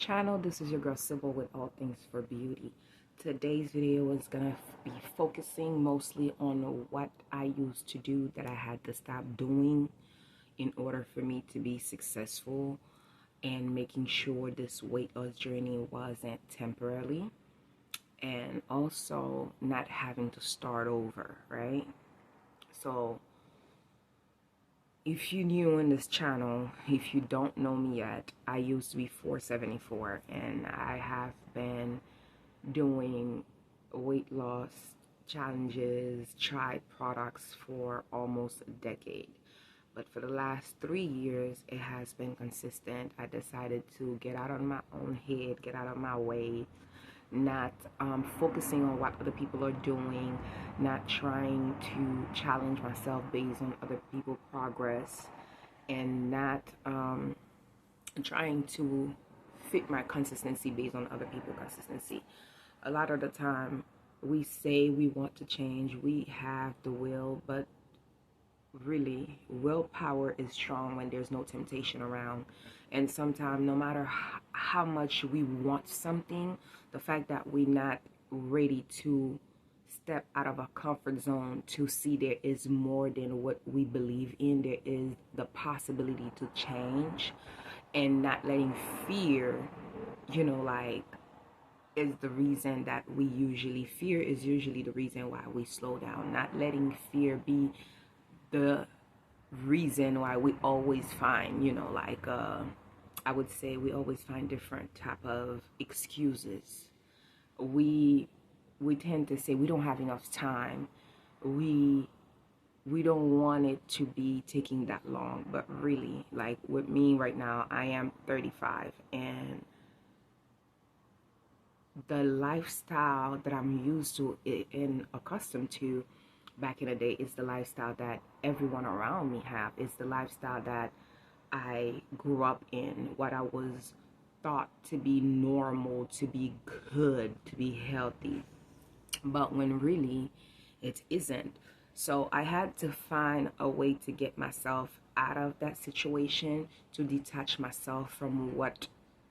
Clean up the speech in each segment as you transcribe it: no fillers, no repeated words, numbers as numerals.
channel. This is your girl Sybill with All Things for Beauty. Today's video is gonna be focusing mostly on what I used to do that I had to stop doing in order for me to be successful, and making sure this weight loss journey wasn't temporarily, and also not having to start over, right? So if you're new in this channel, if you don't know me yet, I used to be 474, and I have been doing weight loss challenges, tried products for almost a decade. But for the last 3 years, it has been consistent. I decided to get out of my own head, get out of my way, not focusing on what other people are doing, not trying to challenge myself based on other people's progress, and not trying to fit my consistency based on other people's consistency. A lot of the time, we say we want to change, we have the will, but really, willpower is strong when there's no temptation around. And sometimes, no matter how much we want something, the fact that we're not ready to step out of our comfort zone to see there is more than what we believe in, there is the possibility to change, and not letting fear, is the reason that fear is usually the reason why we slow down. Not letting fear be the reason why we always find, I would say we always find different type of excuses. We tend to say we don't have enough time. We don't want it to be taking that long. But really, like with me right now, I am 35, and the lifestyle that I'm used to and accustomed to back in the day is the lifestyle that everyone around me have. It's the lifestyle that I grew up in, what I was thought to be normal, to be good, to be healthy, but when really it isn't. So I had to find a way to get myself out of that situation, to detach myself from what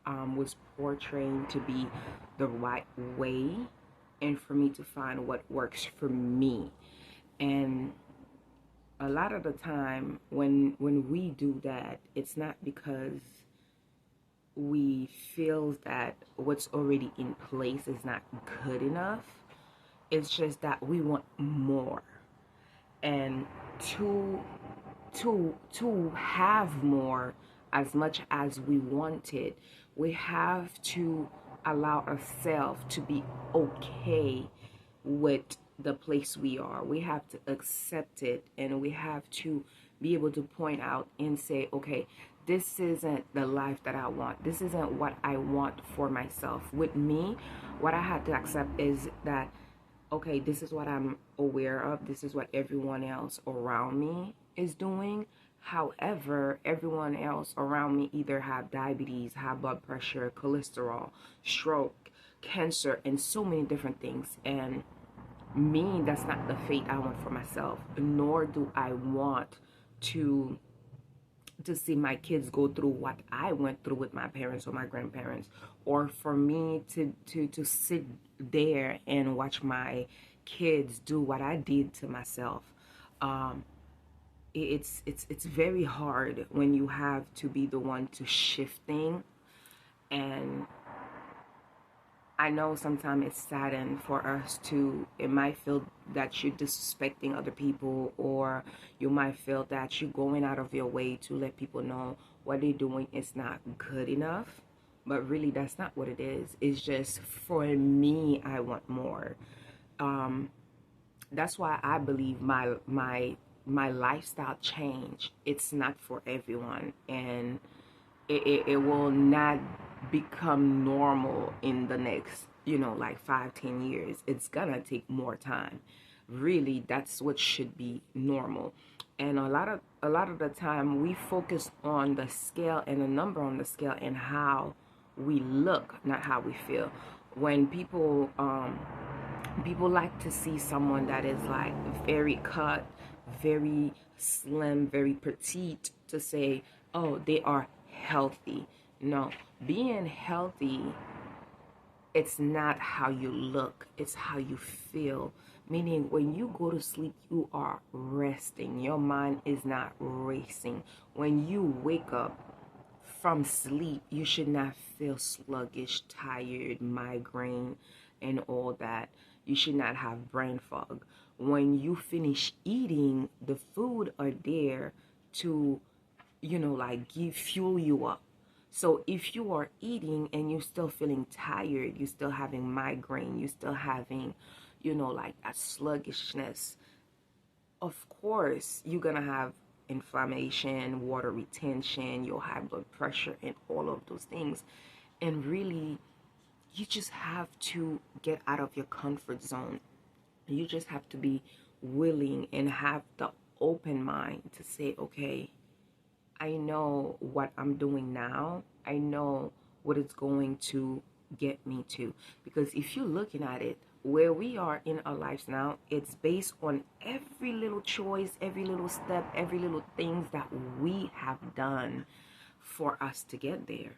was portraying to be the right way, and for me to find what works for me. And a lot of the time when we do that, it's not because we feel that what's already in place is not good enough. It's just that we want more. And to have more, as much as we want it, we have to allow ourselves to be okay with the place we are. We have to accept it, and we have to be able to point out and say, okay, this isn't the life that I want. This isn't what I want for myself. With me, what I had to accept is that, okay, this is what I'm aware of. This is what everyone else around me is doing. However, everyone else around me either have diabetes, high blood pressure, cholesterol, stroke, cancer, and so many different things. And me, that's not the fate I want for myself, nor do I want to see my kids go through what I went through with my parents or my grandparents, or for me to sit there and watch my kids do what I did to myself. It's very hard when you have to be the one to shift things. And I know sometimes it's saddened for us to, it might feel that you're disrespecting other people, or you might feel that you're going out of your way to let people know what they're doing is not good enough. But really, that's not what it is. It's just, for me, I want more. That's why I believe my lifestyle change, it's not for everyone, and it will not become normal in the next, like 5-10 years. It's gonna take more time. Really, that's what should be normal. And a lot of the time, we focus on the scale and the number on the scale and how we look, not how we feel. When people like to see someone that is like very cut, very slim, very petite, to say, oh, they are healthy. No, being healthy, it's not how you look, it's how you feel. Meaning, when you go to sleep, you are resting. Your mind is not racing. When you wake up from sleep, you should not feel sluggish, tired, migraine, and all that. You should not have brain fog. When you finish eating, the food are there to, like give fuel you up. So if you are eating and you're still feeling tired, you're still having migraine, you're still having, like that sluggishness, of course you're gonna have inflammation, water retention, your high blood pressure, and all of those things. And really, you just have to get out of your comfort zone. You just have to be willing and have the open mind to say, okay, I know what I'm doing now. I know what it's going to get me to. Because if you're looking at it, where we are in our lives now, it's based on every little choice, every little step, every little things that we have done for us to get there.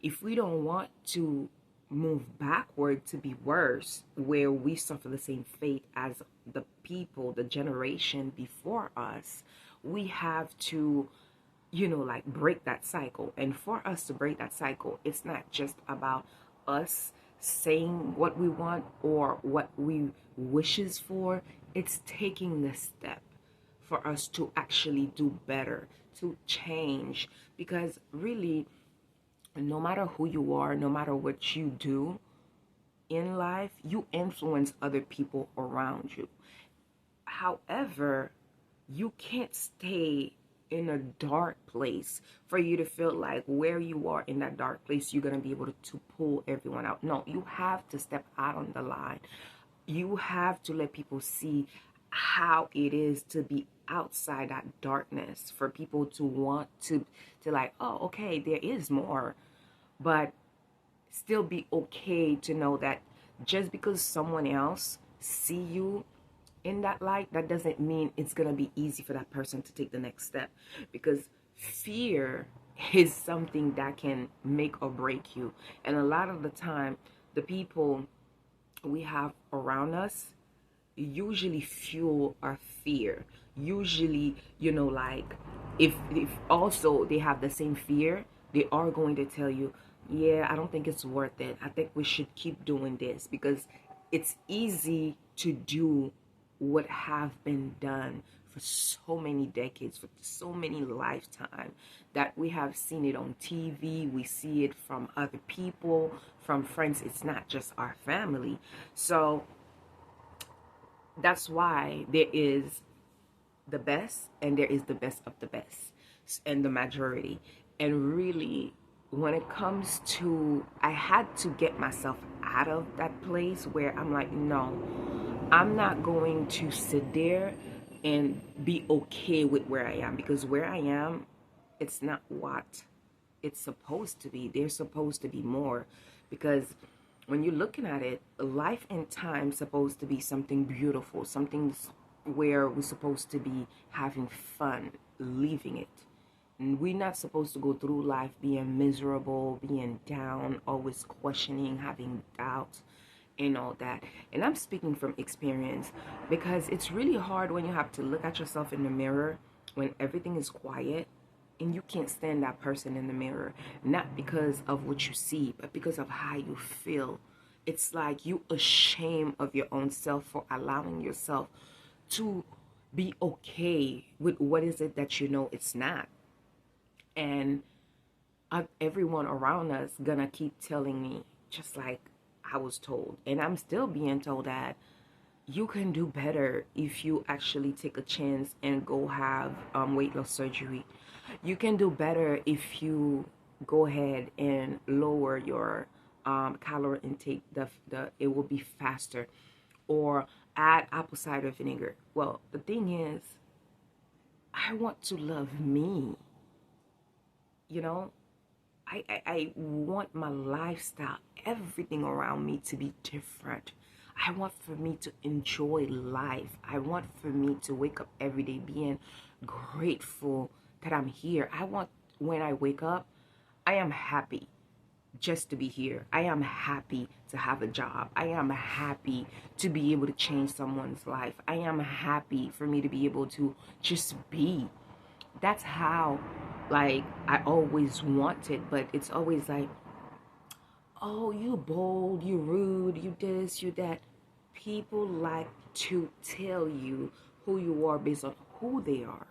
If we don't want to move backward to be worse, where we suffer the same fate as the people, the generation before us, we have to like break that cycle. And for us to break that cycle, it's not just about us saying what we want or what we wishes for. It's taking the step for us to actually do better, to change. Because really, no matter who you are, no matter what you do in life, you influence other people around you. However, you can't stay in a dark place for you to feel like where you are in that dark place, you're going to be able to pull everyone out. No, you have to step out on the line. You have to let people see how it is to be outside that darkness, for people to want to like, oh, okay, there is more. But still be okay to know that just because someone else see you in that light, that doesn't mean it's going to be easy for that person to take the next step. Because fear is something that can make or break you. And a lot of the time, the people we have around us usually fuel our fear. Usually, like if also they have the same fear, they are going to tell you, yeah, I don't think it's worth it. I think we should keep doing this, because it's easy to do what have been done for so many decades, for so many lifetimes, that we have seen it on TV, we see it from other people, from friends. It's not just our family. So that's why there is the best and there is the best of the best and the majority. And really, when it comes to, I had to get myself out of that place where I'm like, no, I'm not going to sit there and be okay with where I am, because where I am, it's not what it's supposed to be. There's supposed to be more, because when you're looking at it, life and time supposed to be something beautiful, something where we're supposed to be having fun, living it. And we're not supposed to go through life being miserable, being down, always questioning, having doubts, and all that. And I'm speaking from experience, because it's really hard when you have to look at yourself in the mirror when everything is quiet and you can't stand that person in the mirror, not because of what you see, but because of how you feel. It's like you ashamed of your own self for allowing yourself to be okay with what is it that it's not. And everyone around us gonna keep telling me, just like I was told, and I'm still being told, that you can do better if you actually take a chance and go have weight loss surgery. You can do better if you go ahead and lower your calorie intake. It will be faster. Or add apple cider vinegar. Well, the thing is, I want to love me. I want my lifestyle, everything around me to be different. I want for me to enjoy life. I want for me to wake up every day being grateful that I'm here. I want, when I wake up, I am happy just to be here. I am happy to have a job. I am happy to be able to change someone's life. I am happy for me to be able to just be. That's how, like, I always wanted, but it's always like, oh, you bold, you rude, you this, you that. People like to tell you who you are based on who they are.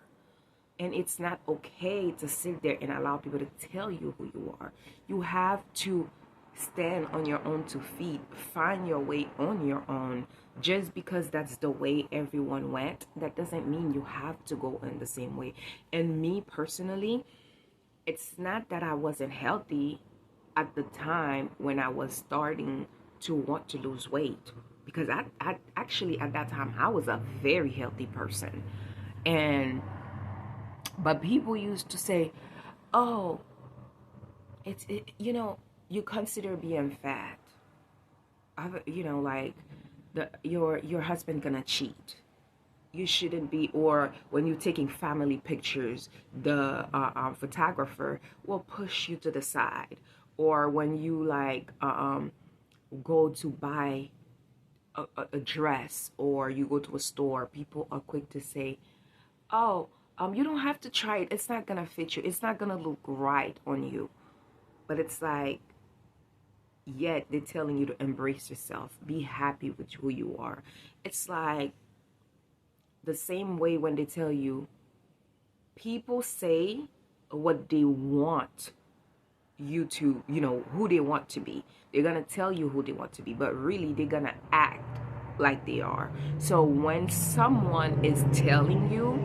And it's not okay to sit there and allow people to tell you who you are. You have to stand on your own 2 feet, find your way on your own. Just because that's the way everyone went, that doesn't mean you have to go in the same way. And me personally, it's not that I wasn't healthy at the time when I was starting to want to lose weight. Because I actually, at that time, I was a very healthy person. And but people used to say, "Oh, you consider being fat. Like your husband gonna cheat. You shouldn't be." Or when you're taking family pictures, the photographer will push you to the side. Or when you go to buy a dress, or you go to a store, people are quick to say, "Oh, you don't have to try it. It's not gonna fit you. It's not gonna look right on you." But it's like, yet they're telling you to embrace yourself, be happy with who you are. It's like the same way when they tell you, people say what they want you to, who they want to be. They're gonna tell you who they want to be, but really they're gonna act like they are. So when someone is telling you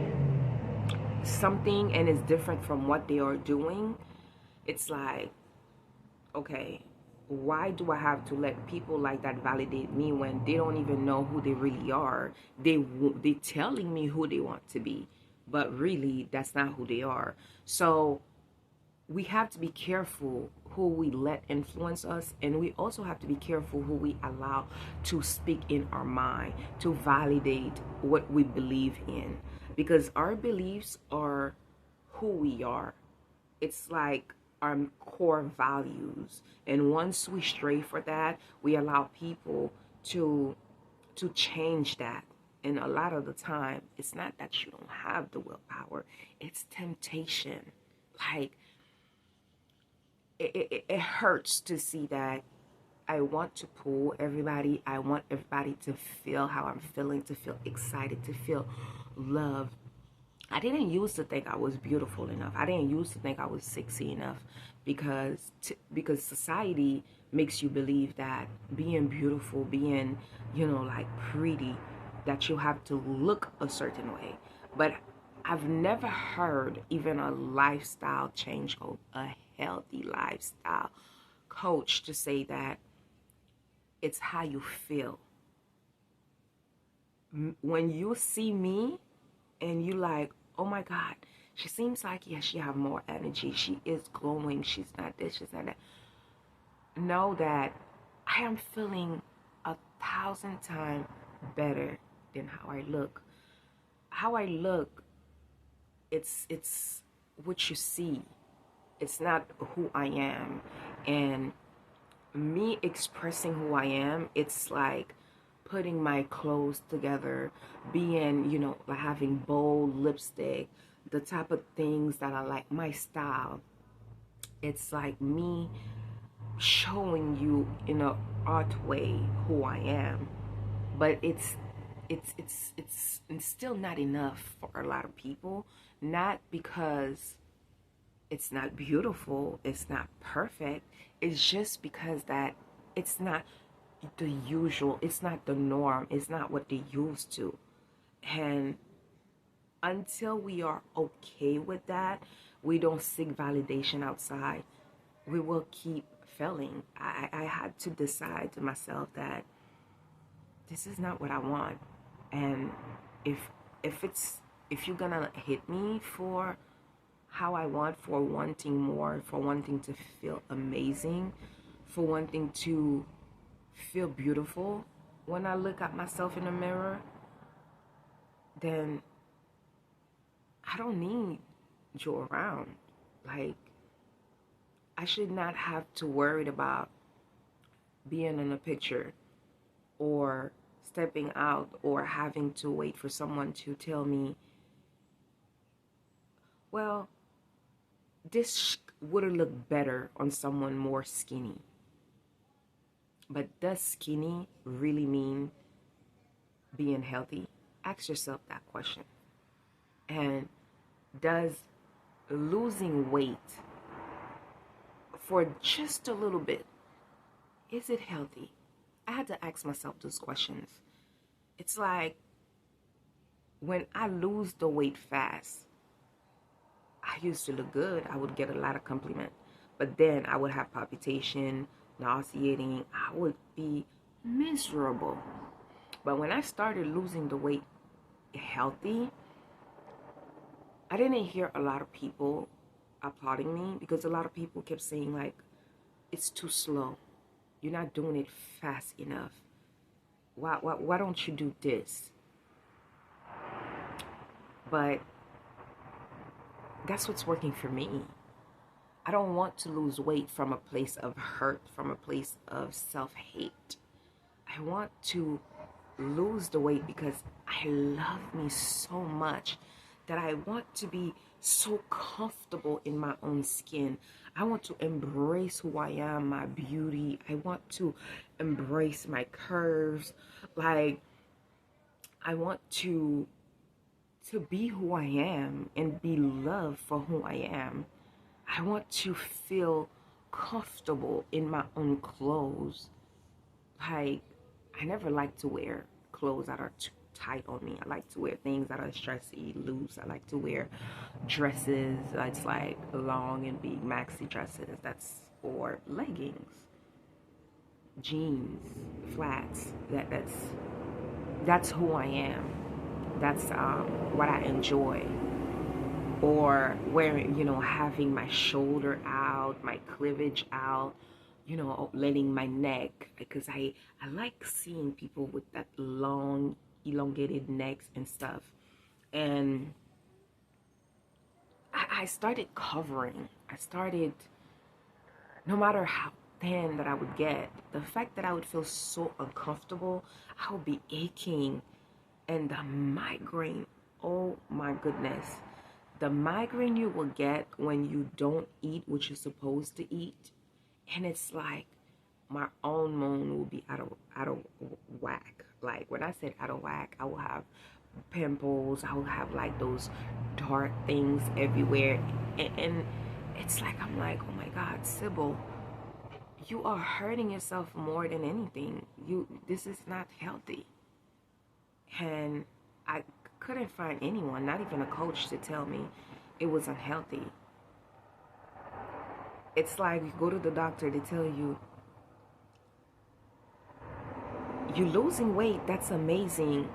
something and is different from what they are doing, it's like, okay, why do I have to let people like that validate me when they don't even know who they really are? They telling me who they want to be, but really that's not who they are. So we have to be careful who we let influence us, and we also have to be careful who we allow to speak in our mind to validate what we believe in, because our beliefs are who we are. It's like our core values, and once we stray for that, we allow people to change that. And a lot of the time, it's not that you don't have the willpower, it's temptation. Like, it hurts to see that I want to pull everybody. I want everybody to feel how I'm feeling, to feel excited, to feel loved. I didn't used to think I was beautiful enough. I didn't used to think I was sexy enough, because society makes you believe that being beautiful, being, like pretty, that you have to look a certain way. But I've never heard even a lifestyle change coach, a healthy lifestyle coach, to say that it's how you feel. When you see me and you like, oh my God, she seems like, yes, she have more energy. She is glowing. She's not this, she's not that. Know that I am feeling 1,000 times better than how I look. How I look, it's what you see. It's not who I am. And me expressing who I am, it's like putting my clothes together, being, like having bold lipstick, the type of things that I like, my style. It's like me showing you in a art way who I am. But it's still not enough for a lot of people. Not because it's not beautiful, it's not perfect. It's just because that it's not the usual, it's not the norm, it's not what they used to. And until we are okay with that, we don't seek validation outside, we will keep failing. I had to decide to myself that this is not what I want. And if if you're gonna hit me for how I want, for wanting more, for wanting to feel amazing, for wanting to feel beautiful when I look at myself in the mirror, then I don't need you around. Like, I should not have to worry about being in a picture or stepping out or having to wait for someone to tell me, well, this would have looked better on someone more skinny. But does skinny really mean being healthy? Ask yourself that question. And does losing weight for just a little bit, is it healthy? I had to ask myself those questions. It's like when I lose the weight fast, I used to look good. I would get a lot of compliment. But then I would have palpitation, nauseating. I would be miserable. But when I started losing the weight healthy, I didn't hear a lot of people applauding me because a lot of people kept saying, like, it's too slow. You're not doing it fast enough. Why don't you do this? But that's what's working for me. I don't want to lose weight from a place of hurt, from a place of self-hate. I want to lose the weight because I love me so much that I want to be so comfortable in my own skin. I want to embrace who I am, my beauty. I want to embrace my curves. Like, I want to be who I am and be loved for who I am. I want to feel comfortable in my own clothes. Like, I never like to wear clothes that are too tight on me. I like to wear things that are dressy, loose. I like to wear dresses that's like long and big maxi dresses. Or leggings, jeans, flats. That's who I am. That's what I enjoy. Or wearing, having my shoulder out, my cleavage out, letting my neck, because I like seeing people with that long, elongated necks and stuff. And I started covering. No matter how thin that I would get, the fact that I would feel so uncomfortable, I would be aching. And the migraine, oh my goodness. The migraine you will get when you don't eat what you're supposed to eat. And it's like my hormone will be out of whack. Like, when I said out of whack, I will have pimples. I will have like those dark things everywhere. And it's like, I'm like, oh my God, Sybill, you are hurting yourself more than anything. This is not healthy. And I couldn't find anyone, not even a coach, to tell me it was unhealthy. It's like you go to the doctor to tell you, you're losing weight, that's amazing.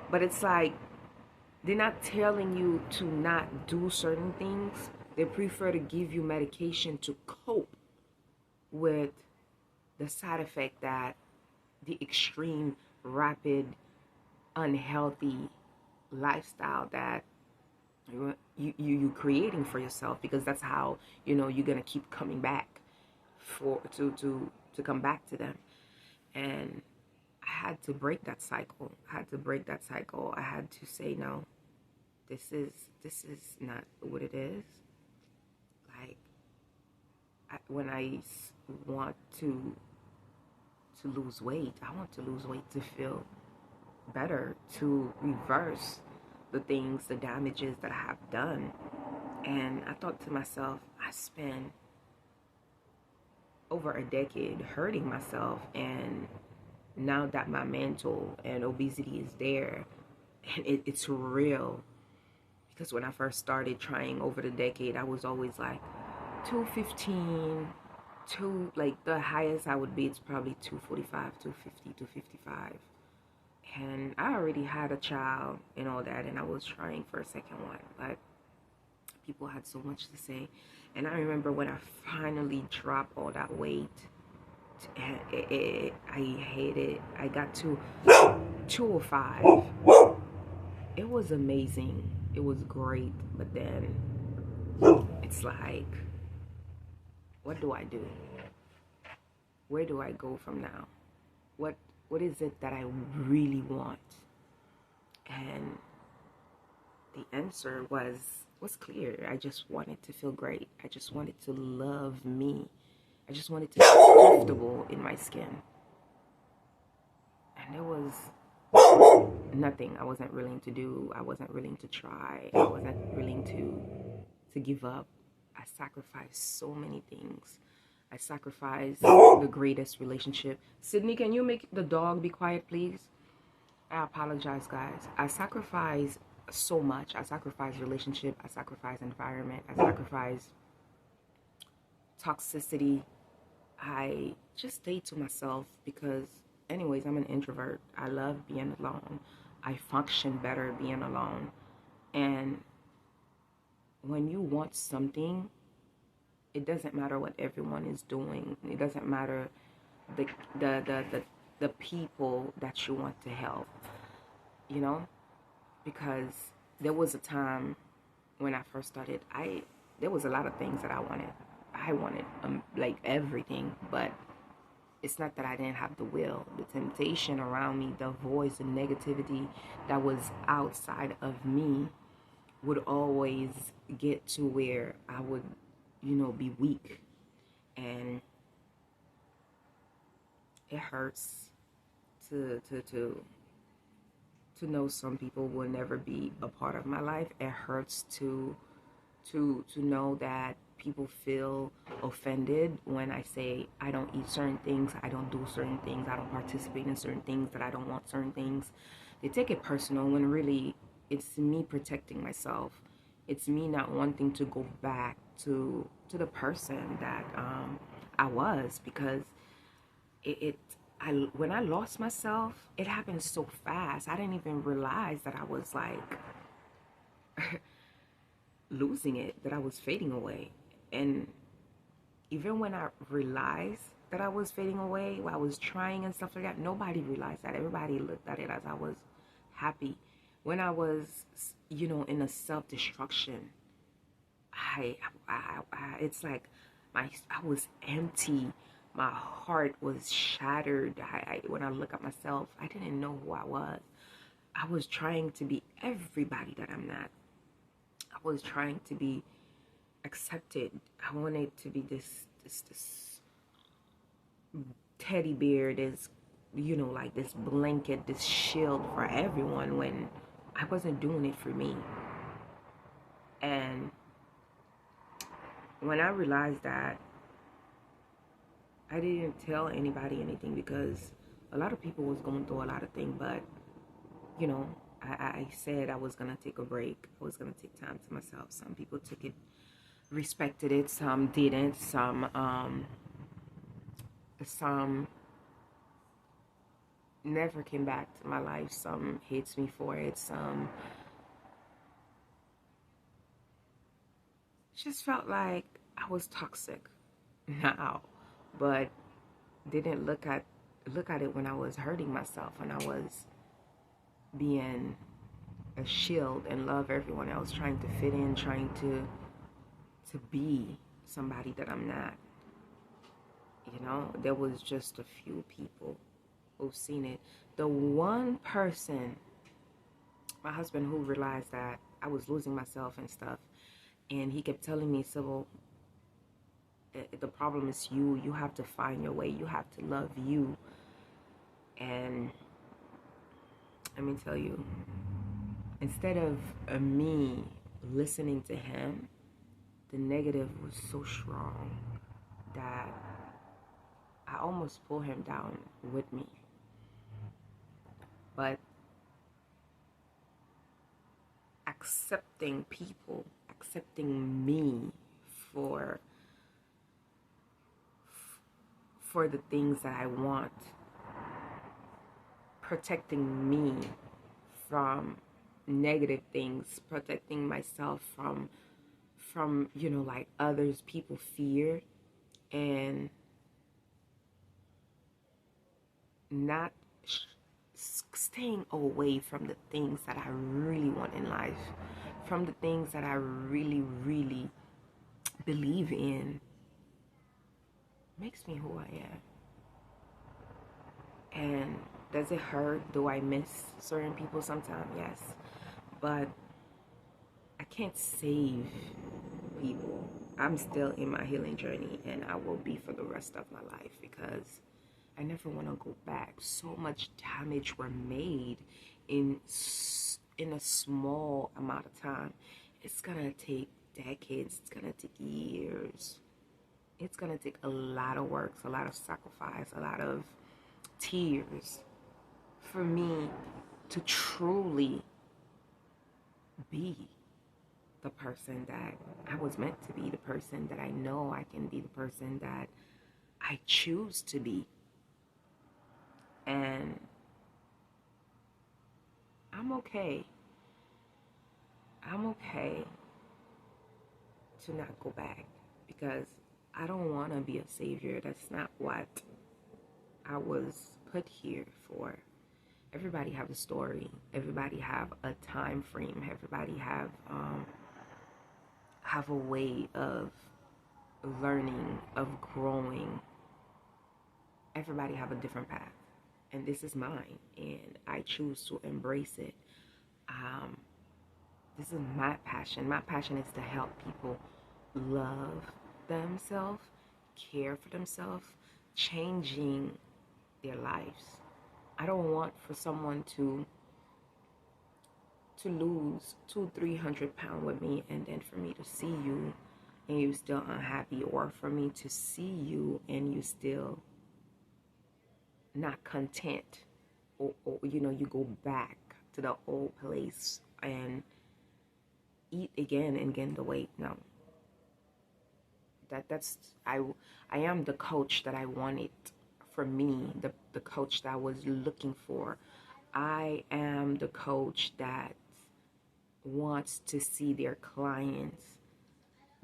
But it's like, they're not telling you to not do certain things. They prefer to give you medication to cope with the side effect that the extreme, rapid, unhealthy lifestyle that you're creating for yourself, because that's how you're gonna keep coming back to come back to them. And I had to break that cycle. I had to say, no, this is not what it is. Like, when I want to lose weight, I want to lose weight to feel better, to reverse the things, the damages that I have done. And I thought to myself, I spent over a decade hurting myself, and now that my mental and obesity is there, and it's real. Because when I first started trying over the decade, I was always like 215, like the highest I would be, it's probably 245, 250, 255. And I already had a child and all that, and I was trying for a second one, but people had so much to say. And I remember when I finally dropped all that weight, I hated it. I got to 205. It was amazing. It was great. But then it's like, what do I do? Where do I go from now? What what is it that I really want? And the answer was clear. I just wanted to feel great. I just wanted to love me. I just wanted to feel comfortable in my skin. And there was nothing I wasn't willing to do. I wasn't willing to try. I wasn't willing to give up. I sacrificed so many things. I sacrificed the greatest relationship. Sydney, can you make the dog be quiet, please? I apologize, guys. I sacrificed so much. I sacrificed relationship. I sacrificed environment. I sacrificed toxicity. I just stayed to myself because, anyways, I'm an introvert. I love being alone. I function better being alone. And when you want something, it doesn't matter what everyone is doing. It doesn't matter the the people that you want to help, you know? Because there was a time when I first started, there was a lot of things that I wanted. I wanted like everything, but it's not that I didn't have the will. The temptation around me, the voice, the negativity that was outside of me would always get to where I would, be weak. And it hurts to know some people will never be a part of my life. It hurts to know that people feel offended when I say I don't eat certain things, I don't do certain things, I don't participate in certain things, that I don't want certain things. They take it personal when really it's me protecting myself. It's me not wanting to go back to the person that I was, because when I lost myself, it happened so fast. I didn't even realize that I was like losing it, that I was fading away. And even when I realized that I was fading away, while I was trying and stuff like that, nobody realized that. Everybody looked at it as I was happy. When I was, in a self-destruction, it's like I was empty. My heart was shattered. When I look at myself, I didn't know who I was. I was trying to be everybody that I'm not. I was trying to be accepted. I wanted to be this teddy bear, this, like this blanket, this shield for everyone, when I wasn't doing it for me. And when I realized that, I didn't tell anybody anything, because a lot of people was going through a lot of things, but I said I was gonna take a break. I was gonna take time to myself. Some people took it, respected it, some didn't, some never came back to my life, some hates me for it, some just felt like I was toxic now, but didn't look at it when I was hurting myself, when I was being a shield and love everyone else, trying to fit in, trying to be somebody that I'm not. There was just a few people who've seen it. The one person, my husband, who realized that I was losing myself and stuff, and he kept telling me, Sybill, the problem is you. You have to find your way. You have to love you. And let me tell you, instead of me listening to him, the negative was so strong that I almost pulled him down with me. But accepting people, accepting me for the things that I want, protecting me from negative things, protecting myself from like others, people fear, and not staying away from the things that I really want in life, from the things that I really, really believe in. makes me who I am. And does it hurt? Do I miss certain people sometimes? Yes. But I can't save people. I'm still in my healing journey, and I will be for the rest of my life, because I never want to go back. So much damage were made in a small amount of time. It's gonna take decades. It's gonna take years. It's gonna take a lot of work, a lot of sacrifice, a lot of tears for me to truly be the person that I was meant to be, the person that I know I can be, the person that I choose to be. And I'm okay. I'm okay to not go back, because I don't want to be a savior. That's not what I was put here for. Everybody have a story. Everybody have a time frame. Everybody have a way of learning, of growing. Everybody have a different path, and this is mine, and I choose to embrace it. This is my passion. My passion is to help people love themselves, care for themselves, changing their lives. I don't want for someone to lose 200-300 pounds with me, and then for me to see you and you still unhappy, or for me to see you and you still not content, or you go back to the old place and eat again and gain the weight. No, that's I am the coach that I wanted for me, the coach that I was looking for. I am the coach that wants to see their clients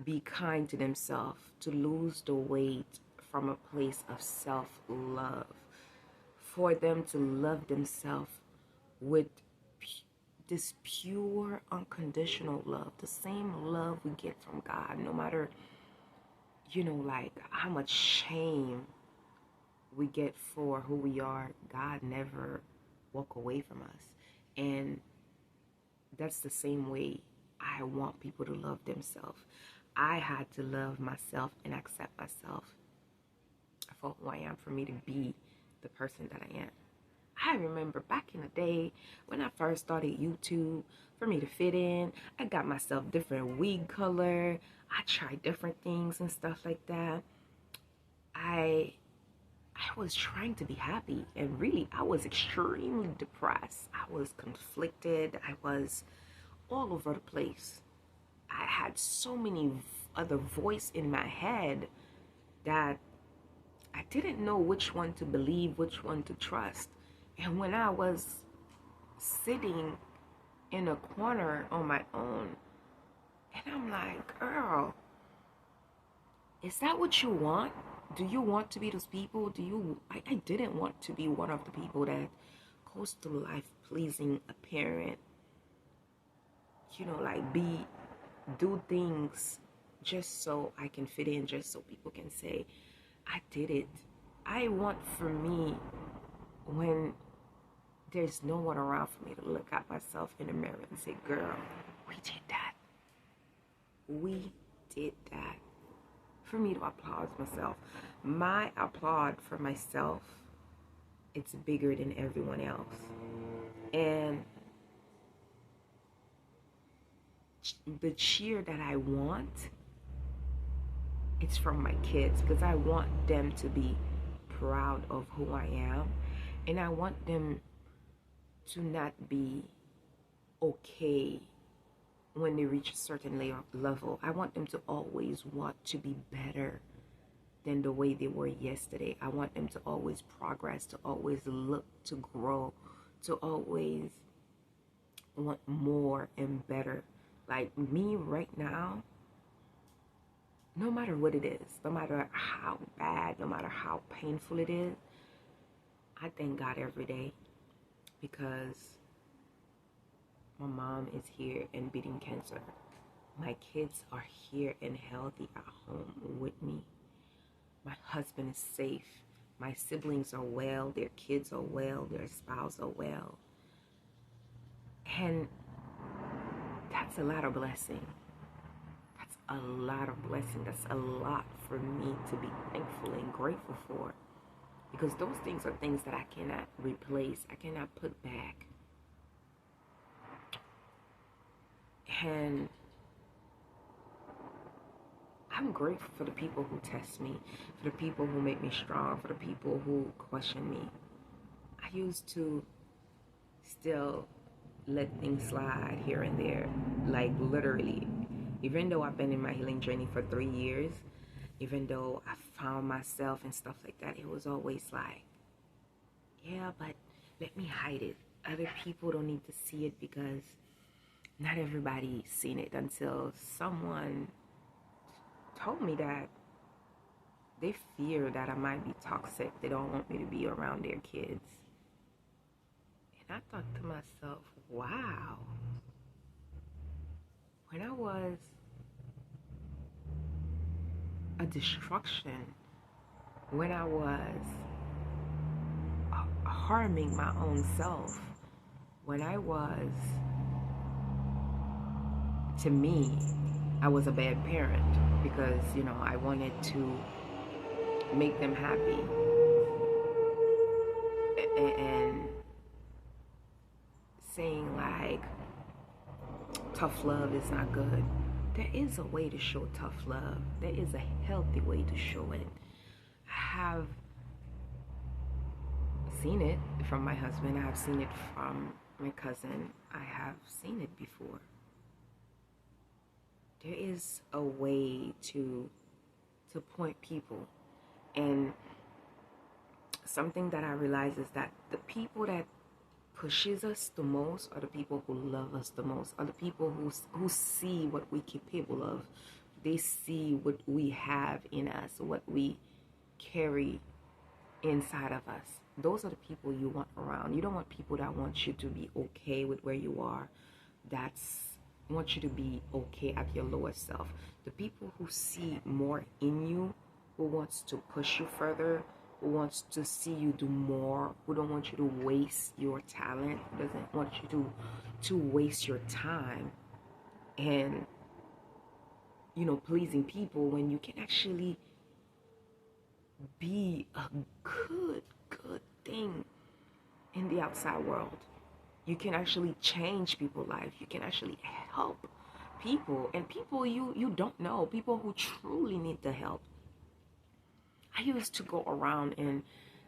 be kind to themselves, to lose the weight from a place of self-love, for them to love themselves with this pure, unconditional love, the same love we get from God, no matter, like how much shame we get for who we are. God never walk away from us. And that's the same way I want people to love themselves. I had to love myself and accept myself for who I am, for me to be the person that I am. I remember back in the day when I first started YouTube, for me to fit in, I got myself different wig color. I tried different things and stuff like that. I was trying to be happy, and really I was extremely depressed. I was conflicted. I was all over the place. I had so many other voices in my head that I didn't know which one to believe, which one to trust. And when I was sitting in a corner on my own, and I'm like, girl, is that what you want? Do you want to be those people? I didn't want to be one of the people that goes through life pleasing a parent, like do things just so I can fit in, just so people can say, I did it. I want for me, when there's no one around for me, to look at myself in the mirror and say, girl, we did that. We did that. For me to applaud myself. My applaud for myself, it's bigger than everyone else. And the cheer that I want, it's from my kids, because I want them to be proud of who I am, and I want them to not be okay when they reach a certain level. I want them to always want to be better than the way they were yesterday. I want them to always progress, to always look to grow, to always want more and better. Like me right now, no matter what it is, no matter how bad, no matter how painful it is, I thank God every day, because my mom is here and beating cancer. My kids are here and healthy at home with me. My husband is safe. My siblings are well. Their kids are well. Their spouse are well. And that's a lot of blessing. That's a lot of blessing. That's a lot for me to be thankful and grateful for. Because those things are things that I cannot replace. I cannot put back. And I'm grateful for the people who test me, for the people who make me strong, for the people who question me. I used to still let things slide here and there, like literally. Even though I've been in my healing journey for 3 years, even though I found myself and stuff like that, it was always like, yeah, but let me hide it. Other people don't need to see it because not everybody's seen it until someone told me that they fear that I might be toxic. They don't want me to be around their kids. And I thought to myself, wow. When I was a destruction, when I was harming my own self, when I was, to me, I was a bad parent because, I wanted to make them happy. And saying like, tough love is not good. There is a way to show tough love. There is a healthy way to show it. I have seen it from my husband. I have seen it from my cousin. I have seen it before. There is a way to point people. And something that I realize is that the people that pushes us the most are the people who love us the most, are the people who see what we're capable of. They see what we have in us, what we carry inside of us. Those are the people you want around. You don't want people that want you to be okay with where you are, want you to be okay at your lowest self. The people who see more in you, who wants to push you further, who wants to see you do more, who don't want you to waste your talent, who doesn't want you to waste your time and pleasing people, when you can actually be a good thing in the outside world. You can actually change people's lives. You can actually help people, and people you don't know, people who truly need the help. I used to go around and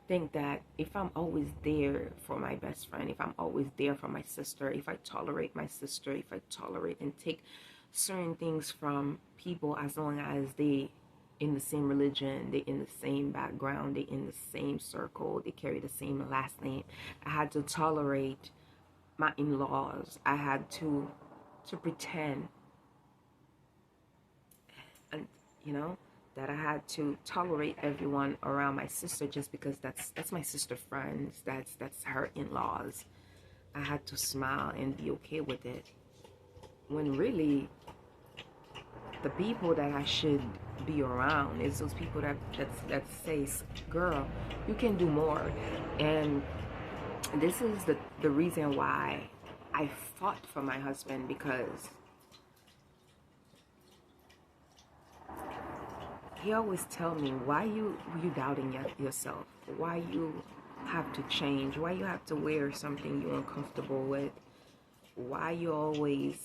think that if I'm always there for my best friend, if I'm always there for my sister, if I tolerate my sister, if I tolerate and take certain things from people as long as they in the same religion, they in the same background, they in the same circle, they carry the same last name, I had to tolerate my in-laws. I had to pretend, and that I had to tolerate everyone around my sister just because that's my sister friends, that's her in-laws. I had to smile and be okay with it, when really the people that I should be around is those people that says, girl, you can do more. And this is the reason why I fought for my husband, because he always tell me, why you doubting yourself? Why you have to change? Why you have to wear something you're uncomfortable with? Why you always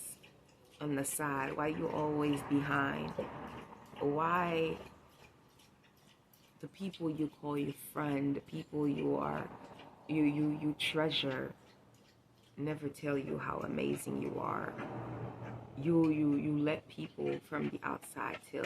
on the side? Why you always behind? Why the people you call your friend, the people you treasure, never tell you how amazing you are? You let people from the outside tell